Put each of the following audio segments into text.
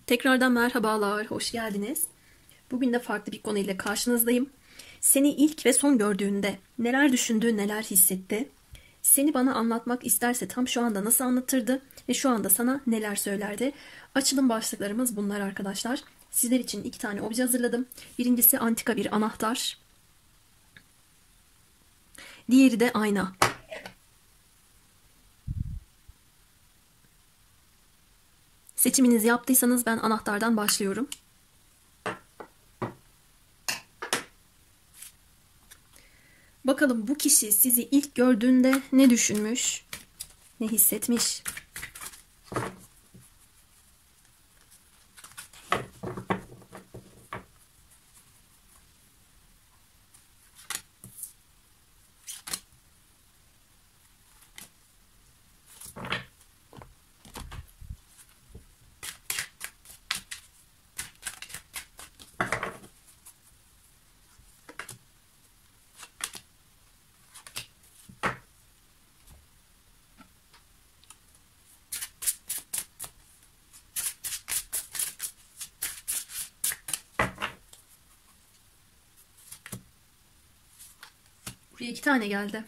Tekrardan merhabalar, hoş geldiniz. Bugün de farklı bir konuyla karşınızdayım. Seni ilk ve son gördüğünde neler düşündü, neler hissetti? Seni bana anlatmak isterse tam şu anda nasıl anlatırdı ve şu anda sana neler söylerdi? Açılım başlıklarımız bunlar arkadaşlar. Sizler için iki tane obje hazırladım. Birincisi antika bir anahtar. Diğeri de ayna. Seçiminizi yaptıysanız ben anahtardan başlıyorum. Bakalım bu kişi sizi ilk gördüğünde ne düşünmüş, ne hissetmiş? Buraya iki tane geldi.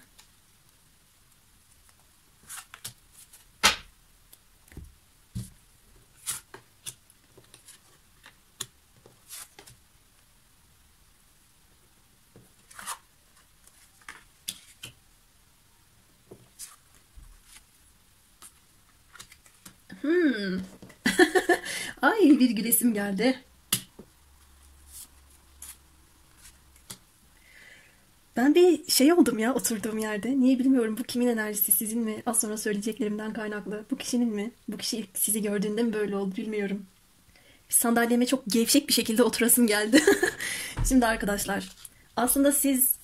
Ay bir gülesim geldi. Ben bir şey oldum ya oturduğum yerde. Niye bilmiyorum. Bu kimin enerjisi? Sizin mi? Az sonra söyleyeceklerimden kaynaklı. Bu kişinin mi? Bu kişi ilk sizi gördüğünde mi böyle oldu bilmiyorum. Sandalyeme çok gevşek bir şekilde oturasım geldi. Şimdi arkadaşlar, aslında siz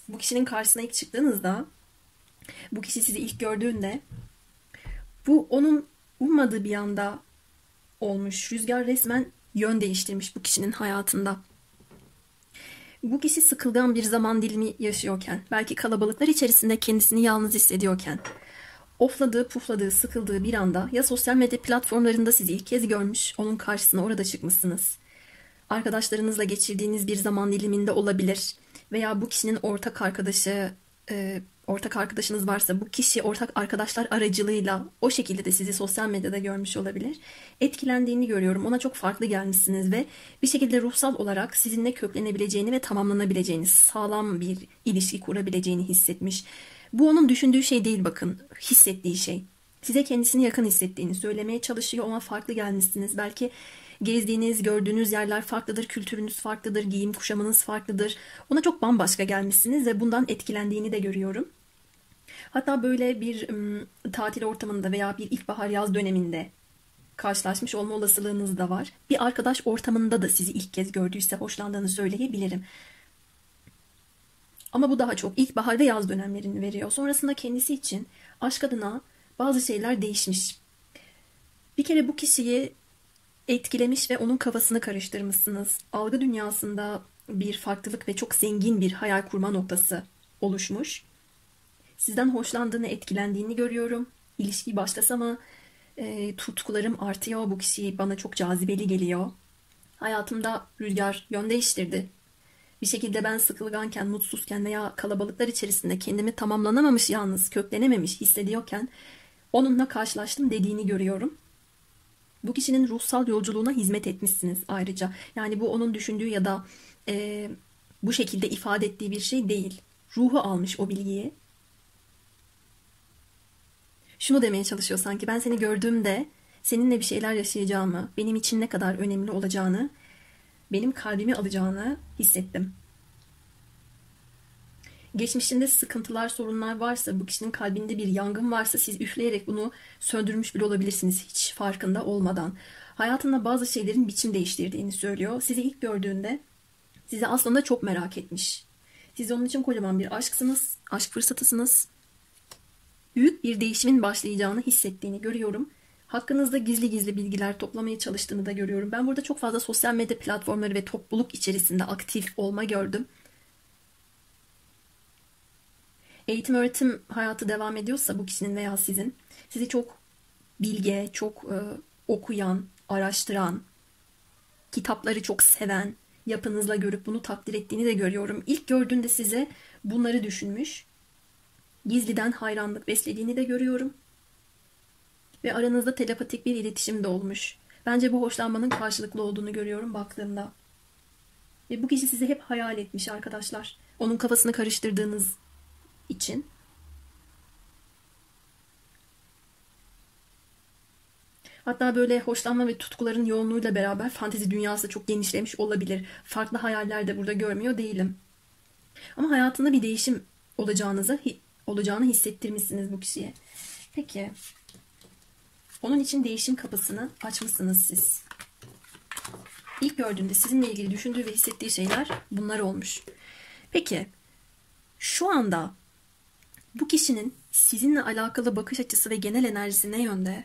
bu kişinin karşısına ilk çıktığınızda, bu kişi sizi ilk gördüğünde, bu onun ummadığı bir anda olmuş. Rüzgar resmen yön değiştirmiş bu kişinin hayatında. Bu kişi sıkılgan bir zaman dilimi yaşıyorken, belki kalabalıklar içerisinde kendisini yalnız hissediyorken, ofladığı, pufladığı, sıkıldığı bir anda ya sosyal medya platformlarında sizi ilk kez görmüş, onun karşısına orada çıkmışsınız. Arkadaşlarınızla geçirdiğiniz bir zaman diliminde olabilir. Veya bu kişinin ortak arkadaşınız varsa bu kişi ortak arkadaşlar aracılığıyla o şekilde de sizi sosyal medyada görmüş olabilir. Etkilendiğini görüyorum. Ona çok farklı gelmişsiniz ve bir şekilde ruhsal olarak sizinle köklenebileceğini ve tamamlanabileceğini, sağlam bir ilişki kurabileceğini hissetmiş. Bu onun düşündüğü şey değil bakın, hissettiği şey. Size kendisini yakın hissettiğini söylemeye çalışıyor ama farklı gelmişsiniz. Belki gezdiğiniz, gördüğünüz yerler farklıdır, kültürünüz farklıdır, giyim kuşamınız farklıdır. Ona çok bambaşka gelmişsiniz ve bundan etkilendiğini de görüyorum. Hatta böyle bir tatil ortamında veya bir ilkbahar yaz döneminde karşılaşmış olma olasılığınız da var. Bir arkadaş ortamında da sizi ilk kez gördüyse hoşlandığını söyleyebilirim. Ama bu daha çok ilkbahar ve yaz dönemlerini veriyor. Sonrasında kendisi için aşk adına bazı şeyler değişmiş. Bir kere bu kişiyi etkilemiş ve onun kafasını karıştırmışsınız. Algı dünyasında bir farklılık ve çok zengin bir hayal kurma noktası oluşmuş. Sizden hoşlandığını, etkilendiğini görüyorum. İlişki başlasa mı tutkularım artıyor. Bu kişi bana çok cazibeli geliyor. Hayatımda rüzgar yön değiştirdi. Bir şekilde ben sıkılganken, mutsuzken veya kalabalıklar içerisinde kendimi tamamlanamamış, yalnız köklenememiş hissediyorken onunla karşılaştım dediğini görüyorum. Bu kişinin ruhsal yolculuğuna hizmet etmişsiniz ayrıca. Yani bu onun düşündüğü ya da bu şekilde ifade ettiği bir şey değil. Ruhu almış o bilgiyi. Şunu demeye çalışıyor sanki, ben seni gördüğümde seninle bir şeyler yaşayacağımı, benim için ne kadar önemli olacağını, benim kalbimi alacağını hissettim. Geçmişinde sıkıntılar, sorunlar varsa, bu kişinin kalbinde bir yangın varsa siz üfleyerek bunu söndürmüş bile olabilirsiniz hiç farkında olmadan. Hayatında bazı şeylerin biçim değiştirdiğini söylüyor. Sizi ilk gördüğünde sizi aslında çok merak etmiş. Siz onun için kocaman bir aşksınız, aşk fırsatısınız. Büyük bir değişimin başlayacağını hissettiğini görüyorum. Hakkınızda gizli gizli bilgiler toplamaya çalıştığını da görüyorum. Ben burada çok fazla sosyal medya platformları ve topluluk içerisinde aktif olma gördüm. Eğitim öğretim hayatı devam ediyorsa bu kişinin veya sizin, sizi çok bilge, çok okuyan, araştıran, kitapları çok seven, yapınızla görüp bunu takdir ettiğini de görüyorum. İlk gördüğünde size bunları düşünmüş. Gizliden hayranlık beslediğini de görüyorum. Ve aranızda telepatik bir iletişim de olmuş. Bence bu hoşlanmanın karşılıklı olduğunu görüyorum baktığımda. Ve bu kişi sizi hep hayal etmiş arkadaşlar. Onun kafasını karıştırdığınız için. Hatta böyle hoşlanma ve tutkuların yoğunluğuyla beraber fantezi dünyası çok genişlemiş olabilir. Farklı hayaller de burada görmüyor değilim. Ama hayatında bir değişim olacağını hissettirmişsiniz bu kişiye. Peki. Onun için değişim kapısını açmışsınız siz. İlk gördüğünde sizinle ilgili düşündüğü ve hissettiği şeyler bunlar olmuş. Peki. Şu anda bu kişinin sizinle alakalı bakış açısı ve genel enerjisi ne yönde?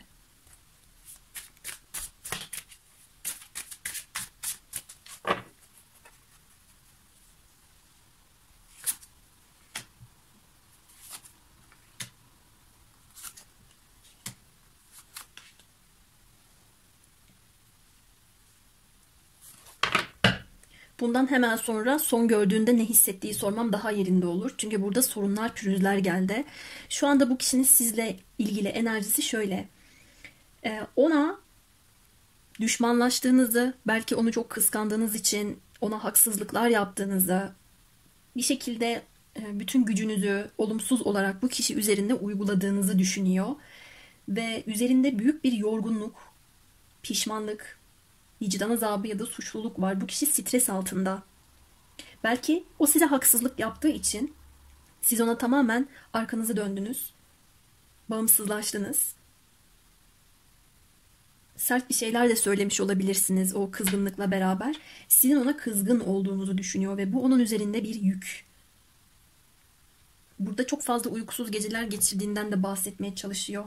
Bundan hemen sonra son gördüğünde ne hissettiği sormam daha yerinde olur. Çünkü burada sorunlar, pürüzler geldi. Şu anda bu kişinin sizle ilgili enerjisi şöyle. Ona düşmanlaştığınızı, belki onu çok kıskandığınız için ona haksızlıklar yaptığınızı, bir şekilde bütün gücünüzü olumsuz olarak bu kişi üzerinde uyguladığınızı düşünüyor. Ve üzerinde büyük bir yorgunluk, pişmanlık, vicdan azabı ya da suçluluk var. Bu kişi stres altında. Belki o size haksızlık yaptığı için siz ona tamamen arkanızı döndünüz. Bağımsızlaştınız. Sert bir şeyler de söylemiş olabilirsiniz o kızgınlıkla beraber. Sizin ona kızgın olduğunuzu düşünüyor ve bu onun üzerinde bir yük. Burada çok fazla uykusuz geceler geçirdiğinden de bahsetmeye çalışıyor.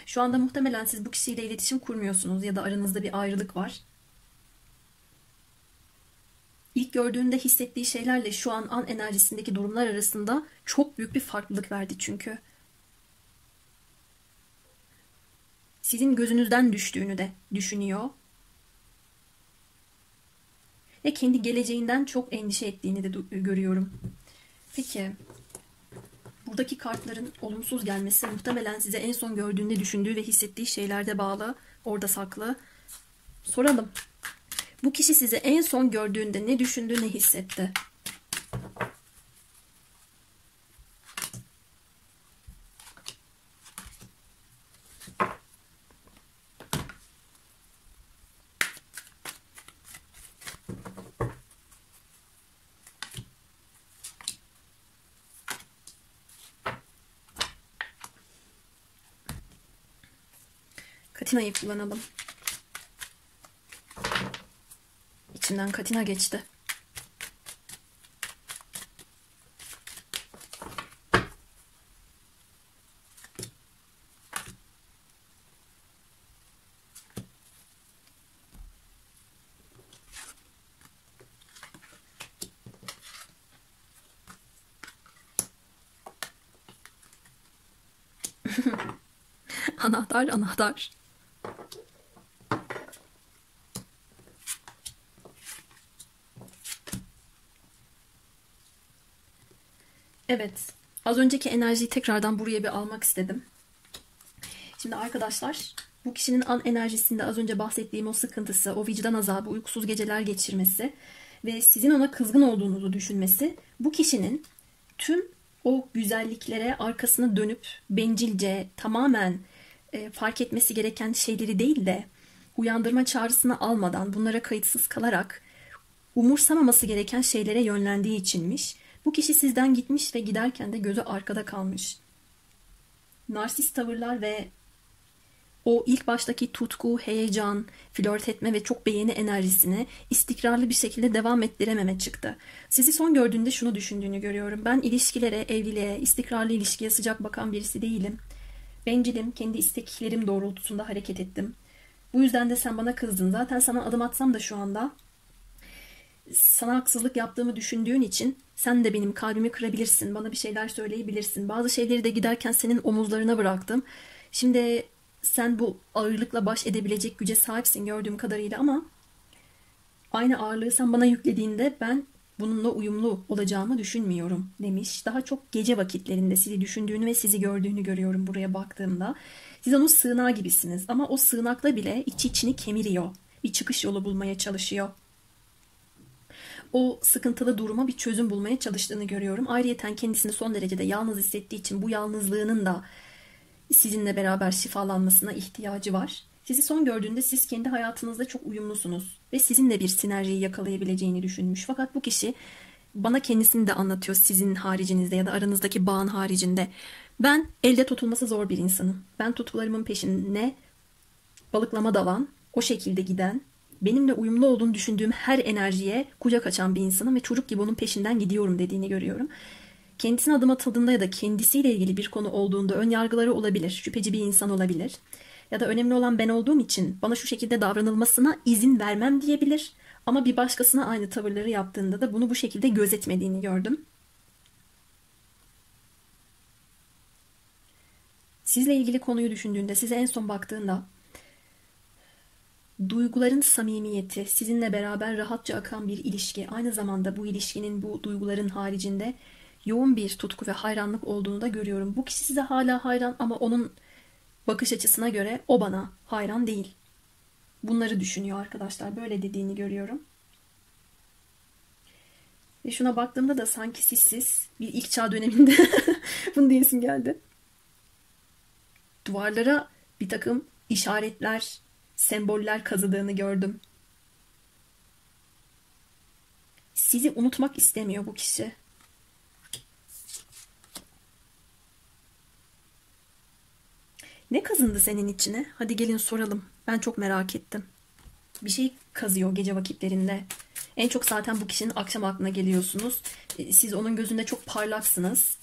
Şu anda muhtemelen siz bu kişiyle iletişim kurmuyorsunuz ya da aranızda bir ayrılık var. İlk gördüğünde hissettiği şeylerle şu an enerjisindeki durumlar arasında çok büyük bir farklılık verdi çünkü. Sizin gözünüzden düştüğünü de düşünüyor. Ve kendi geleceğinden çok endişe ettiğini de görüyorum. Peki, buradaki kartların olumsuz gelmesi muhtemelen size en son gördüğünde düşündüğü ve hissettiği şeylerde bağlı, orada saklı. Soralım. Bu kişi sizi en son gördüğünde ne düşündü, ne hissetti? Katina'yı kullanalım. İçimden Katina geçti. Anahtar, anahtar. Evet. Az önceki enerjiyi tekrardan buraya bir almak istedim. Şimdi arkadaşlar, bu kişinin an enerjisinde az önce bahsettiğim o sıkıntısı, o vicdan azabı, uykusuz geceler geçirmesi ve sizin ona kızgın olduğunuzu düşünmesi, bu kişinin tüm o güzelliklere arkasını dönüp bencilce tamamen fark etmesi gereken şeyleri değil de uyandırma çağrısını almadan, bunlara kayıtsız kalarak umursamaması gereken şeylere yönlendiği içinmiş. Bu kişi sizden gitmiş ve giderken de gözü arkada kalmış. Narsist tavırlar ve o ilk baştaki tutku, heyecan, flört etme ve çok beğeni enerjisini istikrarlı bir şekilde devam ettirememe çıktı. Sizi son gördüğünde şunu düşündüğünü görüyorum. Ben ilişkilere, evliliğe, istikrarlı ilişkiye sıcak bakan birisi değilim. Bencilim, kendi isteklerim doğrultusunda hareket ettim. Bu yüzden de sen bana kızdın. Zaten sana adım atsam da şu anda sana haksızlık yaptığımı düşündüğün için sen de benim kalbimi kırabilirsin. Bana bir şeyler söyleyebilirsin. Bazı şeyleri de giderken senin omuzlarına bıraktım. Şimdi sen bu ağırlıkla baş edebilecek güce sahipsin gördüğüm kadarıyla ama Aynı ağırlığı sen bana yüklediğinde ben bununla uyumlu olacağımı düşünmüyorum demiş. Daha çok gece vakitlerinde sizi düşündüğünü ve sizi gördüğünü görüyorum buraya baktığımda. Siz onun sığınağı gibisiniz ama o sığınakla bile içini kemiriyor. Bir çıkış yolu bulmaya çalışıyor. O sıkıntılı duruma bir çözüm bulmaya çalıştığını görüyorum. Ayrıyeten kendisini son derecede yalnız hissettiği için bu yalnızlığının da sizinle beraber şifalanmasına ihtiyacı var. Sizi son gördüğünde siz kendi hayatınızda çok uyumlusunuz ve sizinle bir sinerjiyi yakalayabileceğini düşünmüş. Fakat bu kişi bana kendisini de anlatıyor sizin haricinizde ya da aranızdaki bağın haricinde. Ben elde tutulması zor bir insanım. Ben tutkularımın peşine balıklama dalan, o şekilde giden, benimle uyumlu olduğunu düşündüğüm her enerjiye kucak açan bir insanım ve çocuk gibi onun peşinden gidiyorum dediğini görüyorum. Kendisine adım atıldığında ya da kendisiyle ilgili bir konu olduğunda ön yargıları olabilir, şüpheci bir insan olabilir. Ya da önemli olan ben olduğum için bana şu şekilde davranılmasına izin vermem diyebilir. Ama bir başkasına aynı tavırları yaptığında da bunu bu şekilde gözetmediğini gördüm. Sizle ilgili konuyu düşündüğünde, size en son baktığında duyguların samimiyeti, sizinle beraber rahatça akan bir ilişki, aynı zamanda bu ilişkinin bu duyguların haricinde yoğun bir tutku ve hayranlık olduğunu da görüyorum. Bu kişi size hala hayran ama onun bakış açısına göre o bana hayran değil. Bunları düşünüyor arkadaşlar. Böyle dediğini görüyorum. Ve şuna baktığımda da sanki siz bir ilk çağ döneminde bunu diyesim geldi. Duvarlara bir takım işaretler, semboller kazıdığını gördüm. Sizi unutmak istemiyor bu kişi. Ne kazındı senin içine? Hadi gelin soralım. Ben çok merak ettim. Bir şey kazıyor gece vakitlerinde. En çok zaten bu kişinin akşam aklına geliyorsunuz. Siz onun gözünde çok parlaksınız.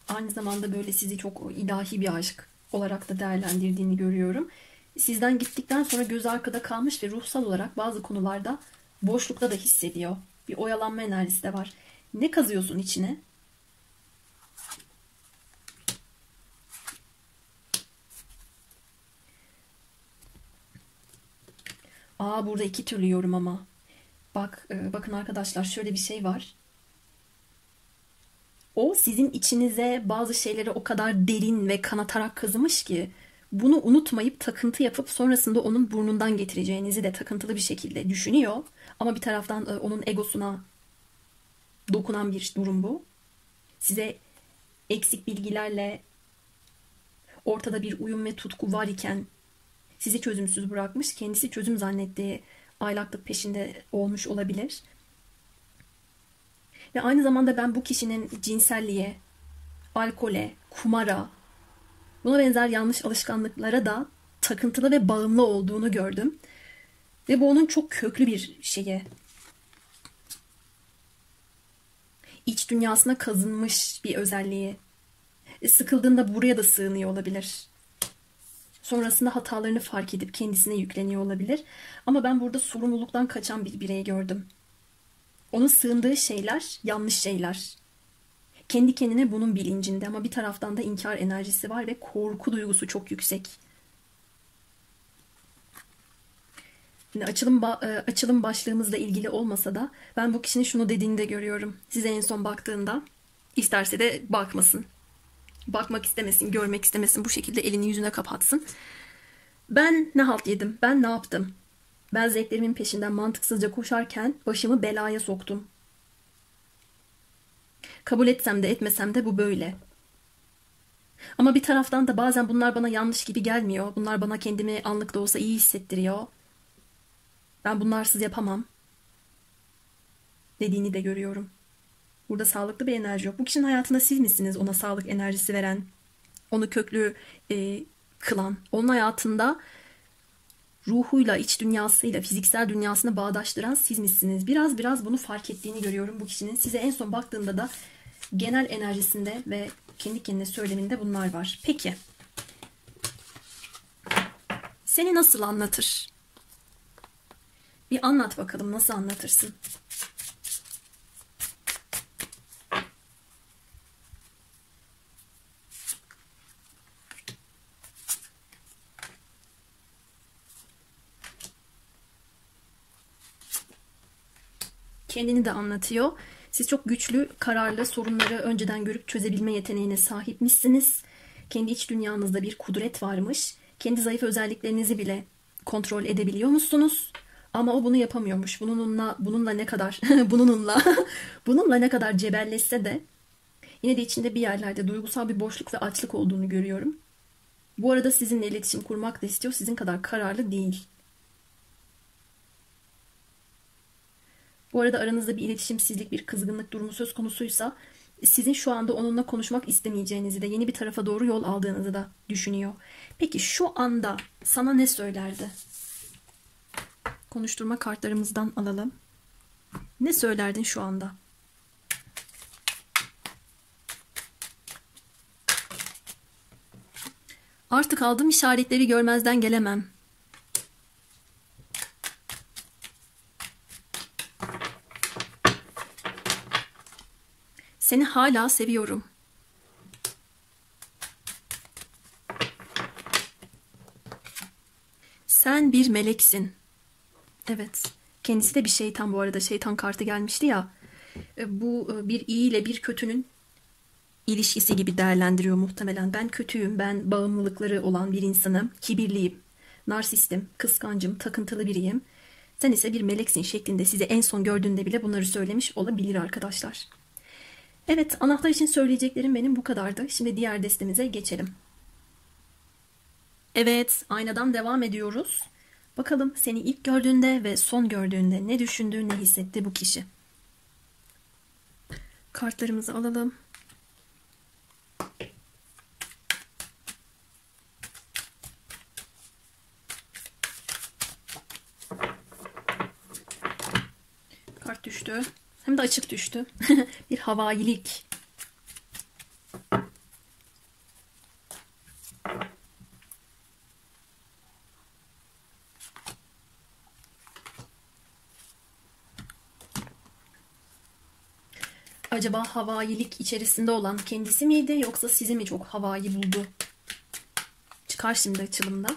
Aynı zamanda böyle sizi çok ilahi bir aşk olarak da değerlendirdiğini görüyorum. Sizden gittikten sonra göz arkada kalmış ve ruhsal olarak bazı konularda boşlukta da hissediyor. Bir oyalanma enerjisi de var. Ne kazıyorsun içine? Burada iki türlü yorum ama. Bakın arkadaşlar şöyle bir şey var. O sizin içinize bazı şeyleri o kadar derin ve kanatarak kazımış ki bunu unutmayıp takıntı yapıp sonrasında onun burnundan getireceğinizi de takıntılı bir şekilde düşünüyor. Ama bir taraftan onun egosuna dokunan bir durum bu. Size eksik bilgilerle ortada bir uyum ve tutku var iken sizi çözümsüz bırakmış, kendisi çözüm zannettiği aylaklık peşinde olmuş olabilir. Ve aynı zamanda ben bu kişinin cinselliğe, alkole, kumara, buna benzer yanlış alışkanlıklara da takıntılı ve bağımlı olduğunu gördüm. Ve bu onun çok köklü bir şeye. İç dünyasına kazınmış bir özelliği. Sıkıldığında buraya da sığınıyor olabilir. Sonrasında hatalarını fark edip kendisine yükleniyor olabilir. Ama ben burada sorumluluktan kaçan bir birey gördüm. Onun sığındığı şeyler yanlış şeyler. Kendi kendine bunun bilincinde ama bir taraftan da inkar enerjisi var ve korku duygusu çok yüksek. Şimdi açılım başlığımızla ilgili olmasa da ben bu kişinin şunu dediğini de görüyorum. Size en son baktığında isterse de bakmasın. Bakmak istemesin, görmek istemesin. Bu şekilde elini yüzüne kapatsın. Ben ne halt yedim? Ben ne yaptım? Ben zevklerimin peşinden mantıksızca koşarken başımı belaya soktum. Kabul etsem de etmesem de bu böyle. Ama bir taraftan da bazen bunlar bana yanlış gibi gelmiyor. Bunlar bana kendimi anlık da olsa iyi hissettiriyor. Ben bunlarsız yapamam dediğini de görüyorum. Burada sağlıklı bir enerji yok. Bu kişinin hayatında siz misiniz ona sağlık enerjisi veren, onu köklü kılan, onun hayatında ruhuyla, iç dünyasıyla, fiziksel dünyasını bağdaştıran siz misiniz? Biraz bunu fark ettiğini görüyorum bu kişinin. Size en son baktığımda da genel enerjisinde ve kendi kendine söyleminde bunlar var. Peki, seni nasıl anlatır? Bir anlat bakalım, nasıl anlatırsın? kendini de anlatıyor. Siz çok güçlü, kararlı, sorunları önceden görüp çözebilme yeteneğine sahipmişsiniz. Kendi iç dünyanızda bir kudret varmış. Kendi zayıf özelliklerinizi bile kontrol edebiliyor musunuz? Ama o bunu yapamıyormuş. Bununla ne kadar bununla ne kadar cebelleşse de yine de içinde bir yerlerde duygusal bir boşluk ve açlık olduğunu görüyorum. Bu arada sizinle iletişim kurmak da istiyor. Sizin kadar kararlı değil. Bu arada aranızda bir iletişimsizlik, bir kızgınlık durumu söz konusuysa sizin şu anda onunla konuşmak istemeyeceğinizi de yeni bir tarafa doğru yol aldığınızı da düşünüyor. Peki şu anda sana ne söylerdi? Konuşturma kartlarımızdan alalım. Ne söylerdin şu anda? Artık aldığım işaretleri görmezden gelemem. Seni hala seviyorum. Sen bir meleksin. Evet. Kendisi de bir şeytan bu arada. Şeytan kartı gelmişti ya. Bu bir iyi ile bir kötünün ilişkisi gibi değerlendiriyor muhtemelen. Ben kötüyüm, ben bağımlılıkları olan bir insanım, kibirliyim, narsistim, kıskancım, takıntılı biriyim. Sen ise bir meleksin şeklinde size en son gördüğünde bile bunları söylemiş olabilir arkadaşlar. Evet, anahtar için söyleyeceklerim benim bu kadardı. Şimdi diğer destemize geçelim. Evet, aynadan devam ediyoruz. Bakalım seni ilk gördüğünde ve son gördüğünde ne düşündü, ne hissetti bu kişi. Kartlarımızı alalım. Kart düştü. Hem de açık düştü. Bir havailik. Acaba havailik içerisinde olan kendisi miydi yoksa sizi mi çok havai buldu? Çıkar şimdi açılımda.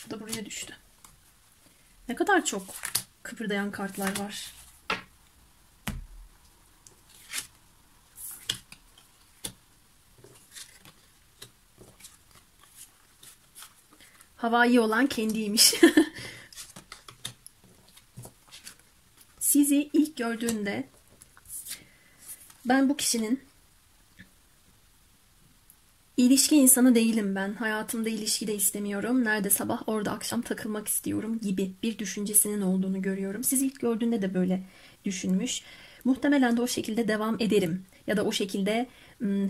Bu da buraya düştü. Ne kadar çok kıpırdayan kartlar var. Havai olan kendiymiş. Sizi ilk gördüğünde ben bu kişinin ilişki insanı değilim ben. Hayatımda ilişki de istemiyorum. Nerede sabah orada akşam takılmak istiyorum gibi bir düşüncesinin olduğunu görüyorum. Sizi ilk gördüğünde de böyle düşünmüş. Muhtemelen de o şekilde devam ederim ya da o şekilde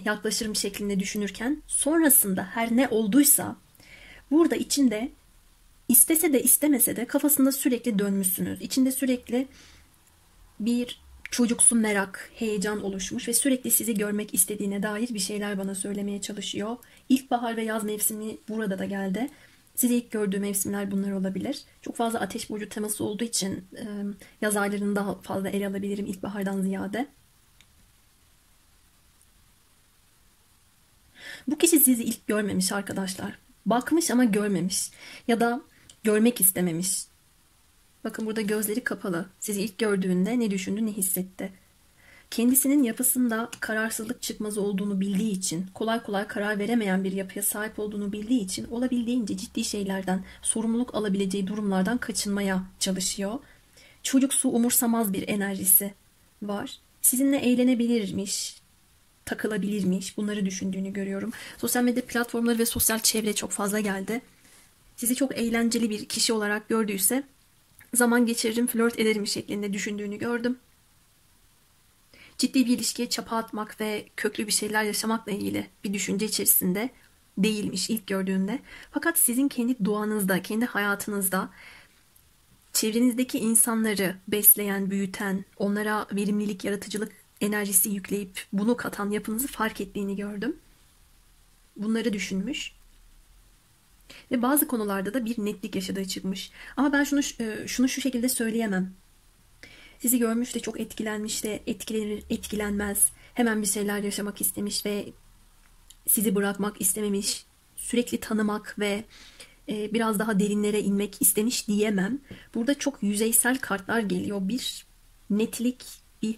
yaklaşırım şeklinde düşünürken sonrasında her ne olduysa burada içinde istese de istemese de kafasında sürekli dönmüşsünüz. İçinde sürekli bir çocuksu merak, heyecan oluşmuş ve sürekli sizi görmek istediğine dair bir şeyler bana söylemeye çalışıyor. İlkbahar ve yaz mevsimi burada da geldi. Sizi ilk gördüğü mevsimler bunlar olabilir. Çok fazla ateş burcu teması olduğu için yaz aylarını daha fazla ele alabilirim ilkbahardan ziyade. Bu kişi sizi ilk görmemiş arkadaşlar. Bakmış ama görmemiş. Ya da görmek istememiş. Bakın burada gözleri kapalı. Sizi ilk gördüğünde ne düşündü, ne hissetti. Kendisinin yapısında kararsızlık çıkmazı olduğunu bildiği için, kolay kolay karar veremeyen bir yapıya sahip olduğunu bildiği için olabildiğince ciddi şeylerden, sorumluluk alabileceği durumlardan kaçınmaya çalışıyor. Çocuksu, umursamaz bir enerjisi var. Sizinle eğlenebilirmiş, takılabilirmiş, bunları düşündüğünü görüyorum. Sosyal medya platformları ve sosyal çevre çok fazla geldi. Sizi çok eğlenceli bir kişi olarak gördüyse zaman geçiririm, flört ederim şeklinde düşündüğünü gördüm. Ciddi bir ilişkiye çapa atmak ve köklü bir şeyler yaşamakla ilgili bir düşünce içerisinde değilmiş ilk gördüğünde. Fakat sizin kendi doğanızda, kendi hayatınızda çevrenizdeki insanları besleyen, büyüten, onlara verimlilik, yaratıcılık enerjisi yükleyip bunu katan yapınızı fark ettiğini gördüm. Bunları düşünmüş. Ve bazı konularda da bir netlik yaşadığı çıkmış. Ama ben şunu şu şekilde söyleyemem. Sizi görmüş de çok etkilenmiş de etkilenir, etkilenmez. Hemen bir şeyler yaşamak istemiş ve sizi bırakmak istememiş. Sürekli tanımak ve biraz daha derinlere inmek istemiş diyemem. Burada çok yüzeysel kartlar geliyor. Bir netlik,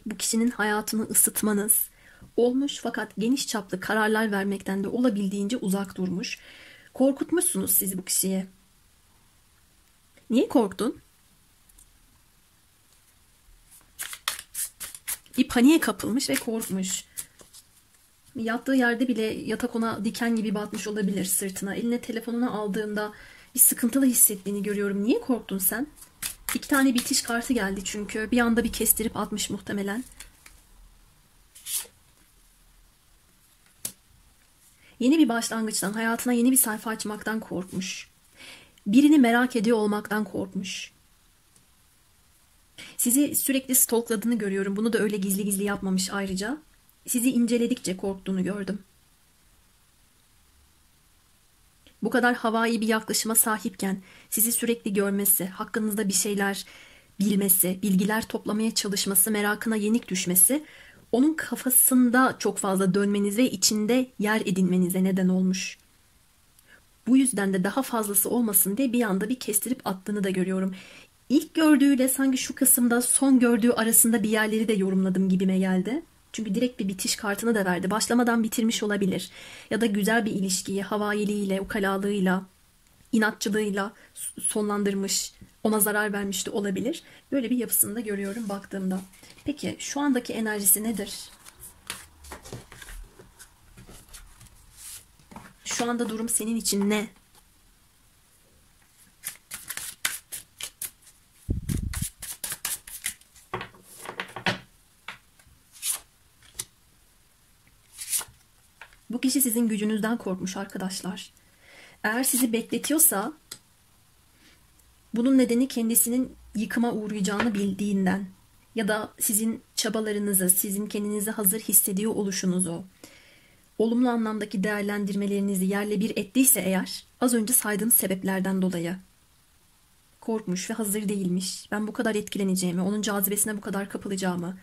bu kişinin hayatını ısıtmanız olmuş fakat geniş çaplı kararlar vermekten de olabildiğince uzak durmuş. Korkutmuşsunuz sizi bu kişiye. Niye korktun? Bir paniğe kapılmış ve korkmuş. Yattığı yerde bile yatak ona diken gibi batmış olabilir sırtına. Eline telefonunu aldığında bir sıkıntılı hissettiğini görüyorum. Niye korktun sen? 2 tane bitiş kartı geldi çünkü. Bir anda bir kestirip atmış muhtemelen. Yeni bir başlangıçtan, hayatına yeni bir sayfa açmaktan korkmuş. Birini merak ediyor olmaktan korkmuş. Sizi sürekli stalkladığını görüyorum. Bunu da öyle gizli gizli yapmamış ayrıca. Sizi inceledikçe korktuğunu gördüm. Bu kadar havai bir yaklaşıma sahipken sizi sürekli görmesi, hakkınızda bir şeyler bilmesi, bilgiler toplamaya çalışması, merakına yenik düşmesi onun kafasında çok fazla dönmeniz ve içinde yer edinmenize neden olmuş. Bu yüzden de daha fazlası olmasın diye bir anda bir kestirip attığını da görüyorum. İlk gördüğüyle sanki şu kısımda son gördüğü arasında bir yerleri de yorumladım gibime geldi. Çünkü direkt bir bitiş kartını da verdi. Başlamadan bitirmiş olabilir. Ya da güzel bir ilişkiyi havailiğiyle, ukalalığıyla, inatçılığıyla sonlandırmış, ona zarar vermiş de olabilir. Böyle bir yapısını da görüyorum baktığımda. Peki şu andaki enerjisi nedir? Şu anda durum senin için ne? Bu kişi sizin gücünüzden korkmuş arkadaşlar. Eğer sizi bekletiyorsa bunun nedeni kendisinin yıkıma uğrayacağını bildiğinden ya da sizin çabalarınızı, sizin kendinizi hazır hissediyor oluşunuzu, olumlu anlamdaki değerlendirmelerinizi yerle bir ettiyse eğer, az önce saydığım sebeplerden dolayı korkmuş ve hazır değilmiş. Ben bu kadar etkileneceğimi, onun cazibesine bu kadar kapılacağımı,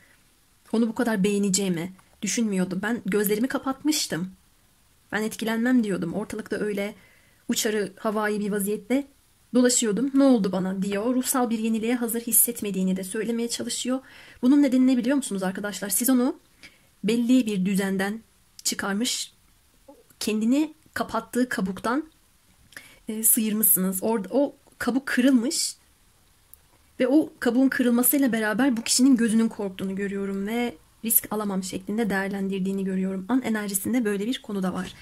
onu bu kadar beğeneceğimi düşünmüyordum. Ben gözlerimi kapatmıştım. Ben etkilenmem diyordum. Ortalıkta öyle uçarı havai bir vaziyette dolaşıyordum. Ne oldu bana diyor. Ruhsal bir yeniliğe hazır hissetmediğini de söylemeye çalışıyor. Bunun nedeni ne biliyor musunuz arkadaşlar? Siz onu belli bir düzenden çıkarmış, kendini kapattığı kabuktan sıyırmışsınız. Orada o kabuk kırılmış ve o kabuğun kırılmasıyla beraber bu kişinin gözünün korktuğunu görüyorum ve risk alamam şeklinde değerlendirdiğini görüyorum. An enerjisinde böyle bir konu da var.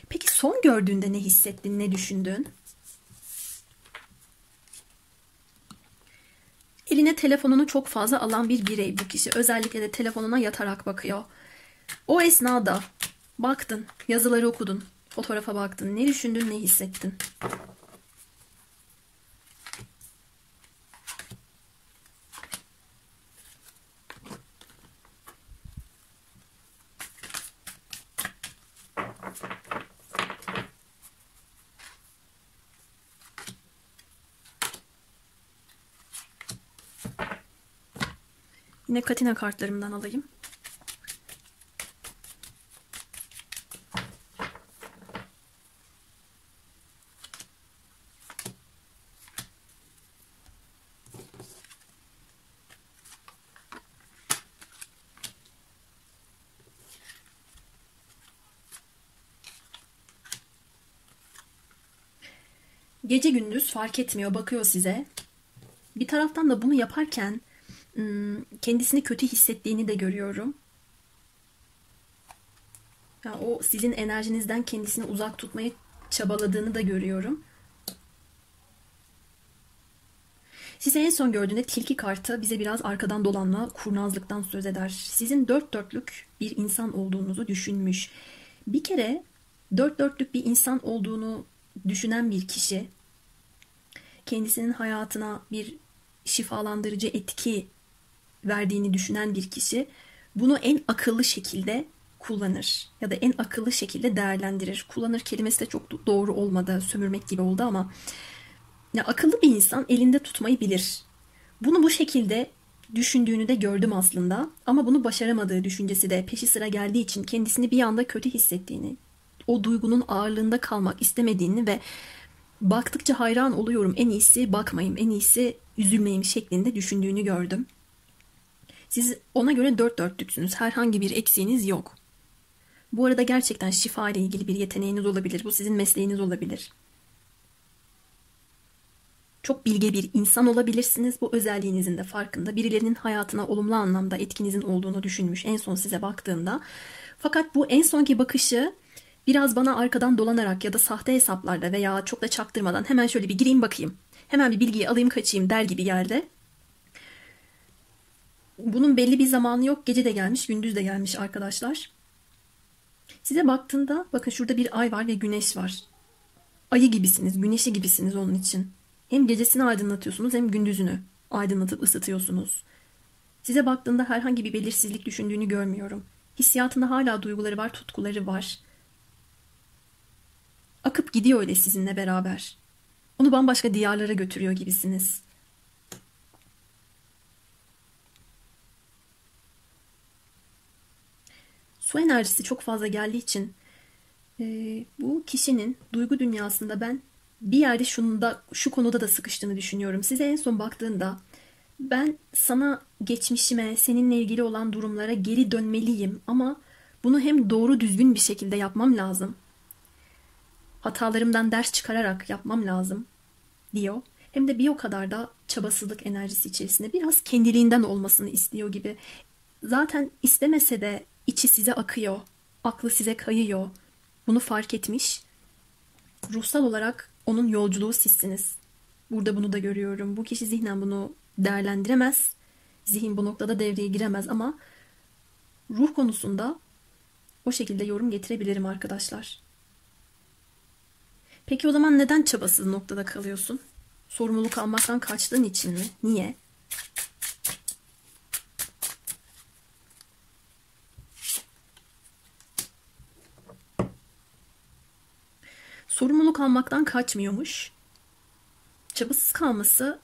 Peki son gördüğünde ne hissettin, ne düşündün? Eline telefonunu çok fazla alan bir birey bu kişi. Özellikle de telefonuna yatarak bakıyor. O esnada baktın, yazıları okudun, fotoğrafa baktın. Ne düşündün, ne hissettin? Yine Katina kartlarımdan alayım. Gece gündüz fark etmiyor, bakıyor size. Bir taraftan da bunu yaparken kendisini kötü hissettiğini de görüyorum. Yani o sizin enerjinizden kendisini uzak tutmaya çabaladığını da görüyorum. Sizi en son gördüğünde tilki kartı bize biraz arkadan dolanma, kurnazlıktan söz eder. Sizin dört dörtlük bir insan olduğunuzu düşünmüş. Bir kere dört dörtlük bir insan olduğunu düşünen bir kişi, kendisinin hayatına bir şifalandırıcı etki verdiğini düşünen bir kişi, bunu en akıllı şekilde kullanır ya da en akıllı şekilde değerlendirir. Kullanır kelimesi de çok doğru olmadı, sömürmek gibi oldu ama ya akıllı bir insan elinde tutmayı bilir. Bunu bu şekilde düşündüğünü de gördüm aslında ama bunu başaramadığı düşüncesi de peşi sıra geldiği için kendisini bir anda kötü hissettiğini, o duygunun ağırlığında kalmak istemediğini ve baktıkça hayran oluyorum, en iyisi bakmayayım, en iyisi üzülmeyeyim şeklinde düşündüğünü gördüm. Siz ona göre dört dörtlüksünüz. Herhangi bir eksiğiniz yok. Bu arada gerçekten şifa ile ilgili bir yeteneğiniz olabilir. Bu sizin mesleğiniz olabilir. Çok bilge bir insan olabilirsiniz. Bu özelliğinizin de farkında. Birilerinin hayatına olumlu anlamda etkinizin olduğunu düşünmüş en son size baktığında. Fakat bu en sonki bakışı biraz bana arkadan dolanarak ya da sahte hesaplarda veya çok da çaktırmadan hemen şöyle bir gireyim bakayım, hemen bir bilgiyi alayım kaçayım der gibi geldi. Bunun belli bir zamanı yok. Gece de gelmiş, gündüz de gelmiş arkadaşlar. Size baktığında bakın şurada bir ay var ve güneş var. Ayı gibisiniz, güneşi gibisiniz onun için. Hem gecesini aydınlatıyorsunuz hem gündüzünü aydınlatıp ısıtıyorsunuz. Size baktığında herhangi bir belirsizlik düşündüğünü görmüyorum. Hissiyatında hala duyguları var, tutkuları var. Akıp gidiyor öyle sizinle beraber. Onu bambaşka diyarlara götürüyor gibisiniz. Su enerjisi çok fazla geldiği için bu kişinin duygu dünyasında ben bir yerde şu konuda da sıkıştığını düşünüyorum. Size en son baktığında ben sana geçmişime, seninle ilgili olan durumlara geri dönmeliyim ama bunu hem doğru düzgün bir şekilde yapmam lazım. Hatalarımdan ders çıkararak yapmam lazım diyor. Hem de bir o kadar da çabasızlık enerjisi içerisinde biraz kendiliğinden olmasını istiyor gibi. Zaten istemese de içi size akıyor, aklı size kayıyor. Bunu fark etmiş. Ruhsal olarak onun yolculuğu sizsiniz. Burada bunu da görüyorum. Bu kişi zihnen bunu değerlendiremez. Zihin bu noktada devreye giremez ama ruh konusunda o şekilde yorum getirebilirim arkadaşlar. Peki o zaman neden çabasız noktada kalıyorsun? Sorumluluk almaktan kaçtığın için mi? Niye? Sorumluluk almaktan kaçmıyormuş. Çabasız kalması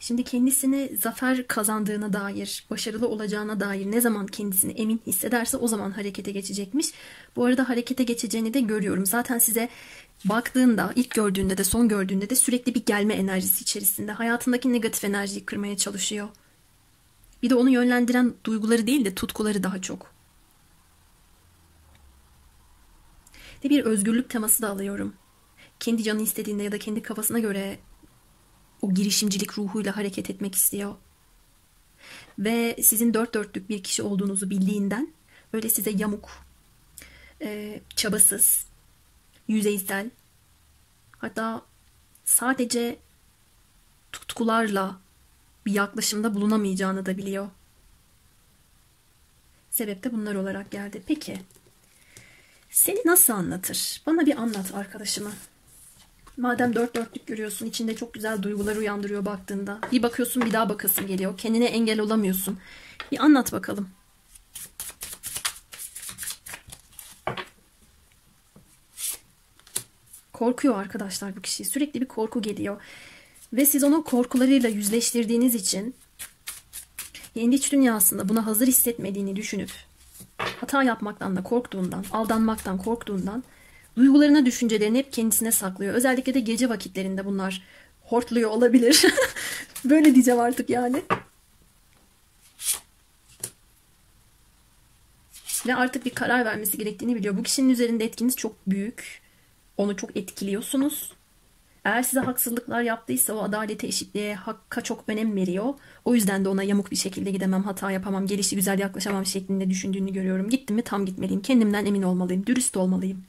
şimdi kendisini zafer kazandığına dair, başarılı olacağına dair ne zaman kendisini emin hissederse o zaman harekete geçecekmiş. Bu arada harekete geçeceğini de görüyorum. Zaten size baktığında, ilk gördüğünde de son gördüğünde de sürekli bir gelme enerjisi içerisinde. Hayatındaki negatif enerjiyi kırmaya çalışıyor. Bir de onu yönlendiren duyguları değil de tutkuları daha çok. Ve bir özgürlük teması da alıyorum. Kendi canı istediğinde ya da kendi kafasına göre o girişimcilik ruhuyla hareket etmek istiyor. Ve sizin dört dörtlük bir kişi olduğunuzu bildiğinden öyle size yamuk, çabasız, yüzeysel, hatta sadece tutkularla bir yaklaşımda bulunamayacağını da biliyor. Sebep de bunlar olarak geldi. Peki, seni nasıl anlatır? Bana bir anlat arkadaşımı. Madem dört dörtlük görüyorsun, içinde çok güzel duygular uyandırıyor baktığında. Bir bakıyorsun bir daha bakasın geliyor. Kendine engel olamıyorsun. Bir anlat bakalım. Korkuyor arkadaşlar bu kişi. Sürekli bir korku geliyor. Ve siz onu korkularıyla yüzleştirdiğiniz için kendi iç dünyasında buna hazır hissetmediğini düşünüp hata yapmaktan da korktuğundan, aldanmaktan korktuğundan duygularına, düşüncelerini hep kendisine saklıyor. Özellikle de gece vakitlerinde bunlar hortluyor olabilir. Böyle diyeceğim artık yani. Ve artık bir karar vermesi gerektiğini biliyor. Bu kişinin üzerinde etkiniz çok büyük. Onu çok etkiliyorsunuz. Eğer size haksızlıklar yaptıysa o adalete, eşitliğe, hakka çok önem veriyor. O yüzden de ona yamuk bir şekilde gidemem, hata yapamam, gelişi güzel yaklaşamam şeklinde düşündüğünü görüyorum. Gittim mi tam gitmeliyim. Kendimden emin olmalıyım. Dürüst olmalıyım.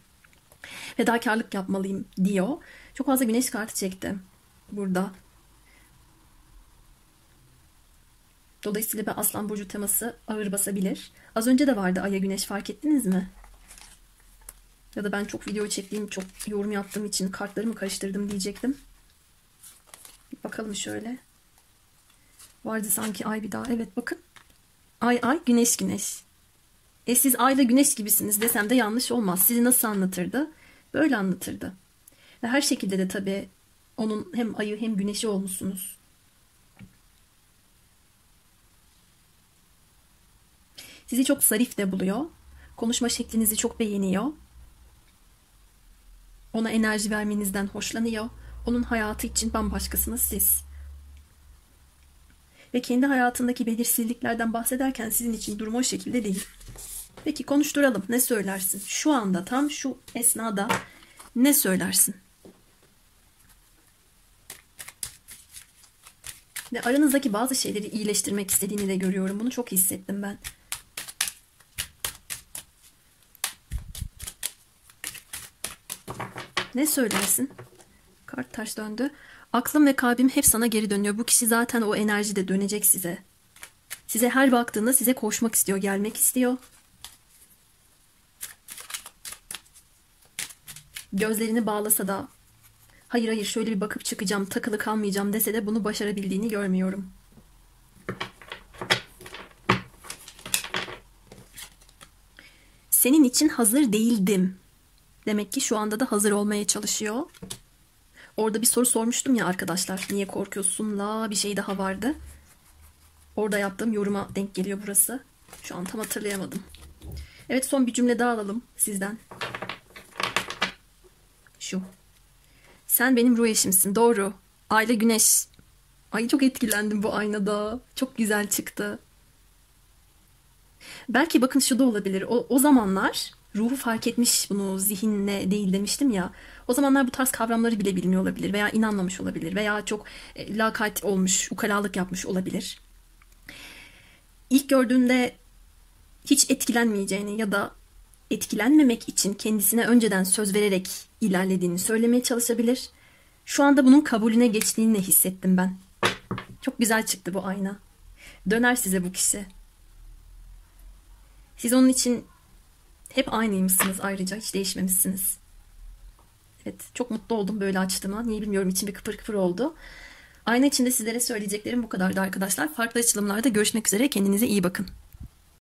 Fedakarlık yapmalıyım diyor. Çok fazla güneş kartı çekti burada. Dolayısıyla bir Aslan Burcu teması ağır basabilir. Az önce de vardı Ay'a Güneş, fark ettiniz mi? Ya da ben çok video çektiğim, çok yorum yaptığım için kartları mı karıştırdım diyecektim. Bir bakalım şöyle. Vardı sanki Ay bir daha. Evet bakın. Ay Güneş Güneş. Siz ayla güneş gibisiniz desem de yanlış olmaz. Sizi nasıl anlatırdı? Böyle anlatırdı. Ve her şekilde de tabii onun hem ayı hem güneşi olmuşsunuz. Sizi çok zarif de buluyor. Konuşma şeklinizi çok beğeniyor. Ona enerji vermenizden hoşlanıyor. Onun hayatı için bambaşkasınız siz. Ve kendi hayatındaki belirsizliklerden bahsederken sizin için durum o şekilde değil. Peki konuşturalım. Ne söylersin? Şu anda tam şu esnada ne söylersin? Ve aranızdaki bazı şeyleri iyileştirmek istediğini de görüyorum. Bunu çok hissettim ben. Ne söylersin? Kart taş döndü. Aklım ve kalbim hep sana geri dönüyor. Bu kişi zaten o enerjide dönecek size. Size her baktığında size koşmak istiyor, gelmek istiyor. Gözlerini bağlasa da hayır hayır şöyle bir bakıp çıkacağım, takılı kalmayacağım dese de bunu başarabildiğini görmüyorum. Senin için hazır değildim. Demek ki şu anda da hazır olmaya çalışıyor. Orada bir soru sormuştum ya arkadaşlar. Niye korkuyorsun la bir şey daha vardı. Orada yaptığım yoruma denk geliyor burası. Şu an tam hatırlayamadım. Evet son bir cümle daha alalım sizden. Şu. Sen benim ruh eşimsin. Doğru. Ayla güneş. Ay çok etkilendim bu aynada. Çok güzel çıktı. Belki bakın şu da olabilir. O zamanlar ruhu fark etmiş bunu zihinle değil demiştim ya. O zamanlar bu tarz kavramları bile bilmiyor olabilir. Veya inanmamış olabilir. Veya çok lakayt olmuş, ukalalık yapmış olabilir. İlk gördüğünde hiç etkilenmeyeceğini ya da etkilenmemek için kendisine önceden söz vererek ilerlediğini söylemeye çalışabilir. Şu anda bunun kabulüne geçtiğini de hissettim ben. Çok güzel çıktı bu ayna. Döner size bu kişi. Siz onun için hep aynıymışsınız ayrıca. Hiç değişmemişsiniz. Evet, çok mutlu oldum böyle açtığıma. Niye bilmiyorum, içim bir kıpır kıpır oldu. Ayna içinde sizlere söyleyeceklerim bu kadardı arkadaşlar. Farklı açılımlarda görüşmek üzere. Kendinize iyi bakın.